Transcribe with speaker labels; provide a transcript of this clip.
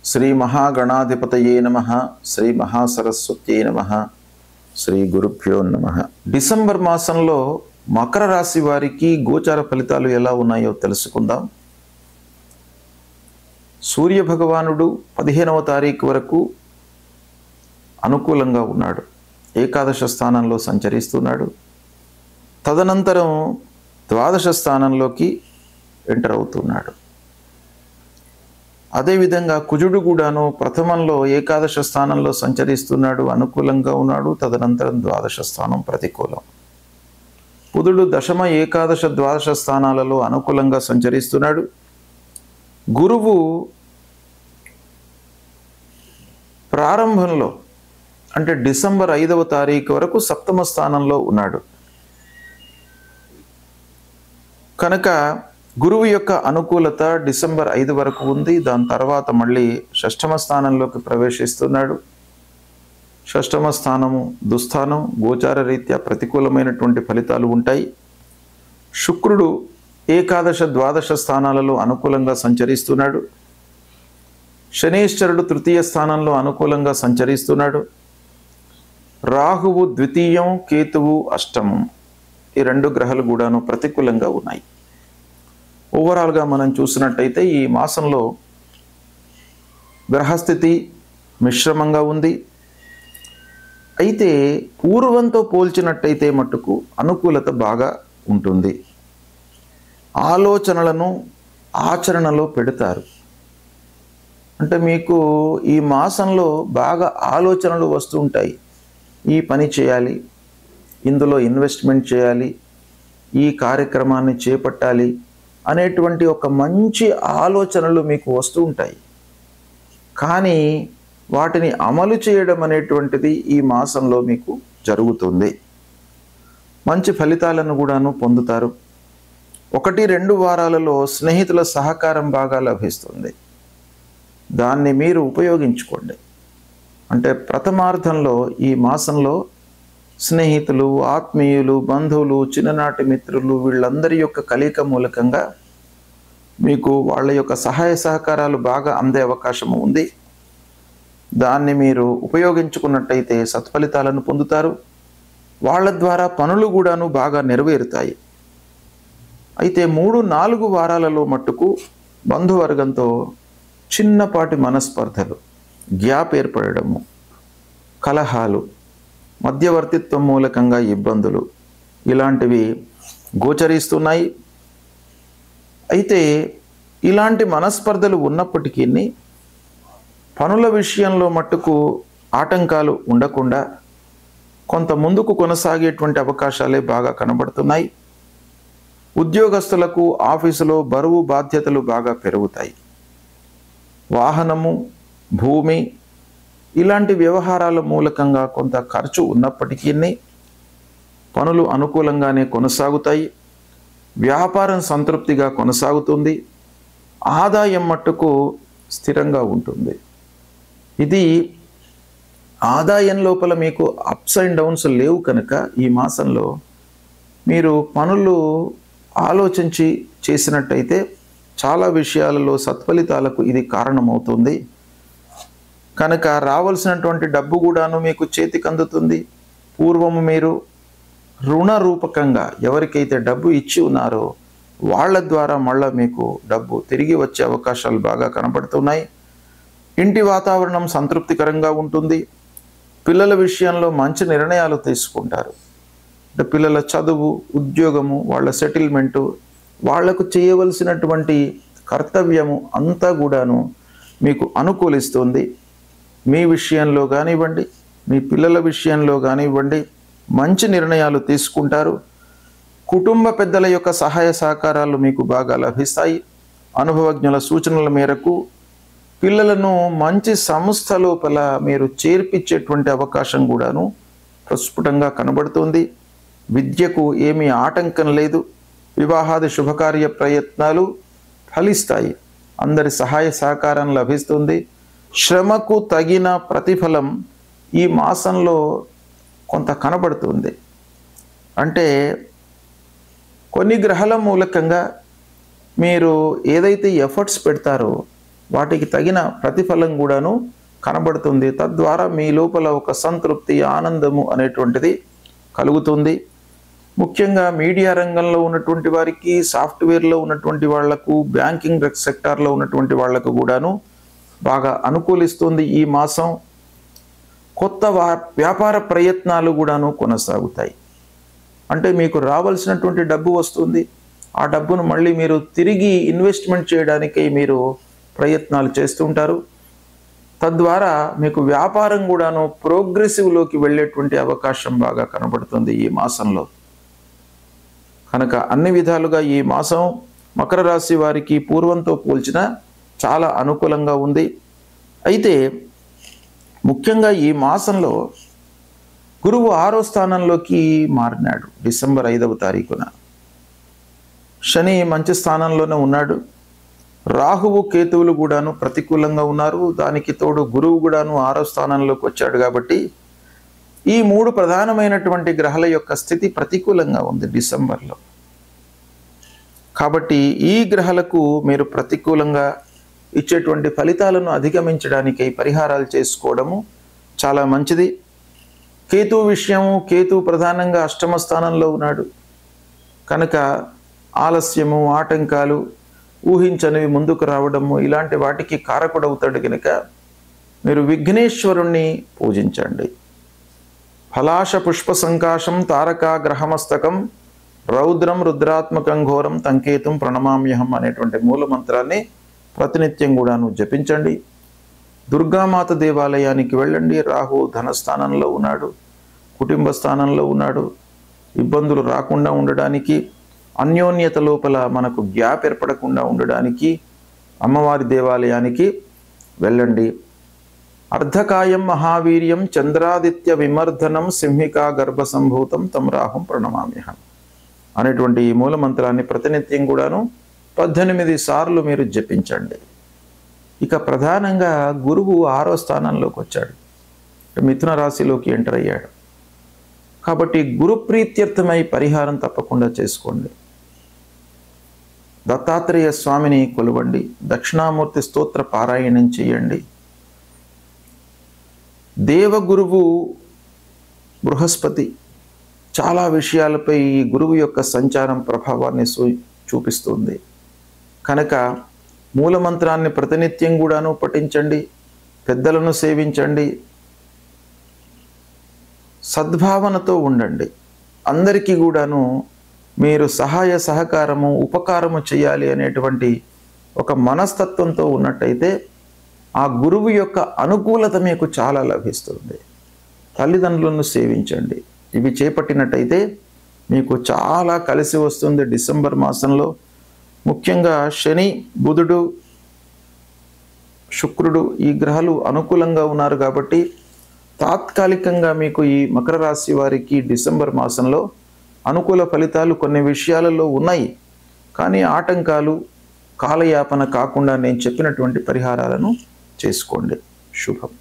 Speaker 1: శ్రీ మహాగణాధిపతయే నమః. శ్రీ మహాసరస్వత్యై నమః. శ్రీ గురుభ్యో నమః. డిసెంబర్ మాసంలో మకర రాశి వారికి గోచార ఫలితాలు ఎలా ఉన్నాయో తెలుసుకుందాం. సూర్య భగవానుడు 15వ తారీఖు వరకు అనుకూలంగా ఉన్నాడు. ఏకాదశ స్థానంలో సంచరిస్తున్నాడు. తదనంతరం ద్వాదశ స్థానంలోకి ఎంటర్ అవుతున్నాడు. అదేవిధంగా కుజుడు కూడాను ప్రథమంలో ఏకాదశ స్థానంలో సంచరిస్తున్నాడు, అనుకూలంగా ఉన్నాడు. తదనంతరం ద్వాదశ స్థానం ప్రతికూలం. బుధుడు దశమ, ఏకాదశ, ద్వాదశ స్థానాలలో అనుకూలంగా సంచరిస్తున్నాడు. గురువు ప్రారంభంలో అంటే డిసెంబర్ 5వ తారీఖు వరకు సప్తమ స్థానంలో ఉన్నాడు. కనుక గురువు యొక్క అనుకూలత డిసెంబర్ 5 వరకు ఉంది. దాని తర్వాత మళ్ళీ షష్టమ స్థానంలోకి ప్రవేశిస్తున్నాడు. షష్టమ స్థానము దుస్థానం, గోచార రీత్యా ప్రతికూలమైనటువంటి ఫలితాలు ఉంటాయి. శుక్రుడు ఏకాదశ, ద్వాదశ స్థానాలలో అనుకూలంగా సంచరిస్తున్నాడు. శనీశ్వరుడు తృతీయ స్థానంలో అనుకూలంగా సంచరిస్తున్నాడు. రాహువు ద్వితీయం, కేతువు అష్టమం. ఈ రెండు గ్రహాలు కూడాను ప్రతికూలంగా ఉన్నాయి. ఓవరాల్గా మనం చూసినట్టయితే ఈ మాసంలో గ్రహస్థితి మిశ్రమంగా ఉంది. అయితే పూర్వంతో పోల్చినట్టయితే మట్టుకు అనుకూలత బాగా ఉంటుంది. ఆలోచనలను ఆచరణలో పెడతారు. అంటే మీకు ఈ మాసంలో బాగా ఆలోచనలు వస్తూ ఉంటాయి. ఈ పని చేయాలి, ఇందులో ఇన్వెస్ట్మెంట్ చేయాలి, ఈ కార్యక్రమాన్ని చేపట్టాలి అనేటువంటి ఒక మంచి ఆలోచనలు మీకు వస్తూ ఉంటాయి. కానీ వాటిని అమలు చేయడం అనేటువంటిది ఈ మాసంలో మీకు జరుగుతుంది. మంచి ఫలితాలను కూడాను పొందుతారు. 1-2 వారాలలో స్నేహితుల సహకారం బాగా లభిస్తుంది. దాన్ని మీరు ఉపయోగించుకోండి. అంటే ప్రథమార్థంలో ఈ మాసంలో స్నేహితులు, ఆత్మీయులు, బంధువులు, చిన్ననాటి మిత్రులు వీళ్ళందరి యొక్క కలయిక మూలకంగా మీకు వాళ్ళ యొక్క సహాయ సహకారాలు బాగా అందే అవకాశం ఉంది. దాన్ని మీరు ఉపయోగించుకున్నట్టయితే సత్ఫలితాలను పొందుతారు. వాళ్ళ ద్వారా పనులు కూడాను బాగా నెరవేరుతాయి. అయితే 3-4 వారాలలో మట్టుకు బంధువర్గంతో చిన్నపాటి మనస్పర్ధలు, గ్యాప్ ఏర్పడము, కలహాలు, మధ్యవర్తిత్వం మూలకంగా ఇబ్బందులు ఇలాంటివి గోచరిస్తున్నాయి. అయితే ఇలాంటి మనస్పర్ధలు ఉన్నప్పటికీ పనుల విషయంలో మట్టుకు ఆటంకాలు ఉండకుండా కొంత ముందుకు కొనసాగేటువంటి అవకాశాలే బాగా కనబడుతున్నాయి. ఉద్యోగస్తులకు ఆఫీసులో బరువు బాధ్యతలు బాగా పెరుగుతాయి. వాహనము, భూమి ఇలాంటి వ్యవహారాల మూలకంగా కొంత ఖర్చు ఉన్నప్పటికీ పనులు అనుకూలంగానే కొనసాగుతాయి. వ్యాపారం సంతృప్తిగా కొనసాగుతుంది. ఆదాయం మట్టుకు స్థిరంగా ఉంటుంది. ఇది ఆదాయం లోపల మీకు అప్స్ అండ్ డౌన్స్ లేవు కనుక ఈ మాసంలో మీరు పనులు ఆలోచించి చేసినట్టయితే చాలా విషయాలలో సత్ఫలితాలకు ఇది కారణమవుతుంది. కనుక రావాల్సినటువంటి డబ్బు కూడాను మీకు చేతికి అందుతుంది. పూర్వము మీరు రుణ రూపకంగా ఎవరికైతే డబ్బు ఇచ్చి ఉన్నారో వాళ్ళ ద్వారా మళ్ళీ మీకు డబ్బు తిరిగి వచ్చే అవకాశాలు బాగా కనబడుతున్నాయి. ఇంటి వాతావరణం సంతృప్తికరంగా ఉంటుంది. పిల్లల విషయంలో మంచి నిర్ణయాలు తీసుకుంటారు. అంటే పిల్లల చదువు, ఉద్యోగము, వాళ్ళ సెటిల్మెంటు, వాళ్లకు చేయవలసినటువంటి కర్తవ్యము అంతా కూడాను మీకు అనుకూలిస్తుంది. మీ విషయంలో కానివ్వండి, మీ పిల్లల విషయంలో కానివ్వండి మంచి నిర్ణయాలు తీసుకుంటారు. కుటుంబ పెద్దల యొక్క సహాయ సహకారాలు మీకు బాగా లభిస్తాయి. అనుభవజ్ఞుల సూచనల మేరకు పిల్లలను మంచి సంస్థ లోపల మీరు చేర్పించేటువంటి అవకాశం కూడాను ప్రస్ఫుటంగా కనబడుతుంది. విద్యకు ఏమీ ఆటంకం లేదు. వివాహాది శుభకార్య ప్రయత్నాలు ఫలిస్తాయి. అందరి సహాయ సహకారం లభిస్తుంది. శ్రమకు తగిన ప్రతిఫలం ఈ మాసంలో కొంత కనబడుతుంది. అంటే కొన్ని గ్రహాల మూలకంగా మీరు ఏదైతే ఎఫర్ట్స్ పెడతారో వాటికి తగిన ప్రతిఫలం కూడాను కనబడుతుంది. తద్వారా మీ లోపల ఒక సంతృప్తి, ఆనందము అనేటువంటిది కలుగుతుంది. ముఖ్యంగా మీడియా రంగంలో ఉన్నటువంటి వారికి, సాఫ్ట్వేర్లో ఉన్నటువంటి వాళ్లకు, బ్యాంకింగ్ సెక్టార్లో ఉన్నటువంటి వాళ్లకు కూడాను బాగా అనుకూలిస్తుంది ఈ మాసం. కొత్త వ్యాపార ప్రయత్నాలు కూడాను కొనసాగుతాయి. అంటే మీకు రావాల్సినటువంటి డబ్బు వస్తుంది. ఆ డబ్బును మళ్ళీ మీరు తిరిగి ఇన్వెస్ట్మెంట్ చేయడానికి మీరు ప్రయత్నాలు చేస్తుంటారు. తద్వారా మీకు వ్యాపారం కూడాను ప్రోగ్రెసివ్లోకి వెళ్ళేటువంటి అవకాశం బాగా కనబడుతుంది ఈ మాసంలో. కనుక అన్ని విధాలుగా ఈ మాసం మకర రాశి వారికి పూర్వంతో పోల్చిన చాలా అనుకూలంగా ఉంది. అయితే ముఖ్యంగా ఈ మాసంలో గురువు 6వ స్థానంలోకి మారినాడు డిసెంబర్ 5వ తారీఖున. శని మంచి స్థానంలోనే ఉన్నాడు. రాహువు, కేతువులు కూడాను ప్రతికూలంగా ఉన్నారు. దానికి తోడు గురువు కూడాను 6వ స్థానంలోకి వచ్చాడు. కాబట్టి ఈ 3 ప్రధానమైనటువంటి గ్రహాల యొక్క స్థితి ప్రతికూలంగా ఉంది డిసెంబర్లో. కాబట్టి ఈ గ్రహాలకు మీరు ప్రతికూలంగా ఇచ్చేటువంటి ఫలితాలను అధిగమించడానికి పరిహారాలు చేసుకోవడము చాలా మంచిది. కేతు విషయము, కేతు ప్రధానంగా 8వ స్థానంలో ఉన్నాడు. కనుక ఆలస్యము, ఆటంకాలు, ఊహించనివి ముందుకు రావడము ఇలాంటి వాటికి కారకుడవుతాడు. కనుక మీరు విఘ్నేశ్వరుణ్ణి పూజించండి. ఫలాశ పుష్ప సంకాశం తారకా గ్రహమస్తకం రౌద్రం రుద్రాత్మకం ఘోరం తంకేతం ప్రణమామ్యహం అనేటువంటి మూల మంత్రాన్ని ప్రతినిత్యం కూడాను జపించండి. దుర్గామాత దేవాలయానికి వెళ్ళండి. రాహు ధనస్థానంలో ఉన్నాడు, కుటుంబ స్థానంలో ఉన్నాడు. ఇబ్బందులు రాకుండా ఉండడానికి, అన్యోన్యత లోపల మనకు గ్యాప్ ఏర్పడకుండా ఉండడానికి అమ్మవారి దేవాలయానికి వెళ్ళండి. అర్ధకాయం మహావీర్యం చంద్రాదిత్య విమర్ధనం సింహికా గర్భ సంభూతం తం రాహుం ప్రణమామ్యహం అనేటువంటి ఈ మూల మంత్రాన్ని ప్రతినిత్యం కూడాను 18 సార్లు మీరు జపించండి. ఇక ప్రధానంగా గురువు 6వ స్థానంలోకి వచ్చాడు, మిథున రాశిలోకి ఎంటర్ అయ్యాడు. కాబట్టి గురు ప్రీత్యర్థమై పరిహారం తప్పకుండా చేసుకోండి. దత్తాత్రేయ స్వామిని కొలవండి. దక్షిణామూర్తి స్తోత్ర పారాయణం చేయండి. దేవగురువు బృహస్పతి చాలా విషయాలపై ఈ గురువు యొక్క సంచారం ప్రభావాన్ని చూపిస్తుంది. కనుక మూలమంత్రాన్ని ప్రతినిత్యం కూడాను పఠించండి. పెద్దలను సేవించండి. సద్భావనతో ఉండండి. అందరికీ కూడాను మీరు సహాయ సహకారము, ఉపకారము చేయాలి అనేటువంటి ఒక మనస్తత్వంతో ఉన్నట్టయితే ఆ గురువు యొక్క అనుకూలత మీకు చాలా లభిస్తుంది. తల్లిదండ్రులను సేవించండి. ఇవి చేపట్టినట్టయితే మీకు చాలా కలిసి వస్తుంది డిసెంబర్ మాసంలో. ముఖ్యంగా శని, బుధుడు, శుక్రుడు ఈ గ్రహాలు అనుకూలంగా ఉన్నారు. కాబట్టి తాత్కాలికంగా మీకు ఈ మకర రాశి వారికి డిసెంబర్ మాసంలో అనుకూల ఫలితాలు కొన్ని విషయాలలో ఉన్నాయి. కానీ ఆటంకాలు, కాలయాపన కాకుండా నేను చెప్పినటువంటి పరిహారాలను చేసుకోండి. శుభం.